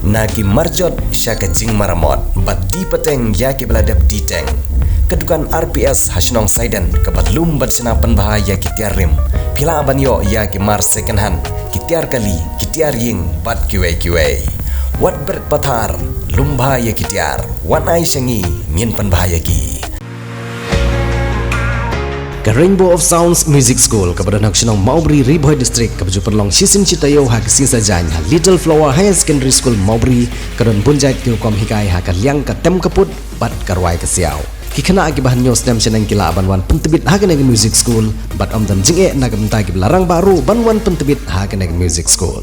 Nagi marjot syaka jing maramot bat di peteng yaki beladap di teng. Kedukan RPS Hasnong Saiden kebatlum bat senapan bahaya kitiar rim. Pila abanyo yaki mar second hand kitiar kali kitiar ying bat kiwei. Wat berpatar lumba ya kitiar wan ai syangi ngin pan bahaya ki. Ke Rainbow of Sounds Music School kepada Naksionong Maubri Riboy District kepada long sisin citayo ha kesing sajan ha Little Flower Higher Secondary School Maubri kedon punjait kilkom hikai ha kaliang ka tem kaput bat karwai kesiau kikena agi bahan nyos tem senang kila banwan pentebit ha keneg music school bat om dan jinge nagamta ki larang baru banwan pentebit ha keneg music school.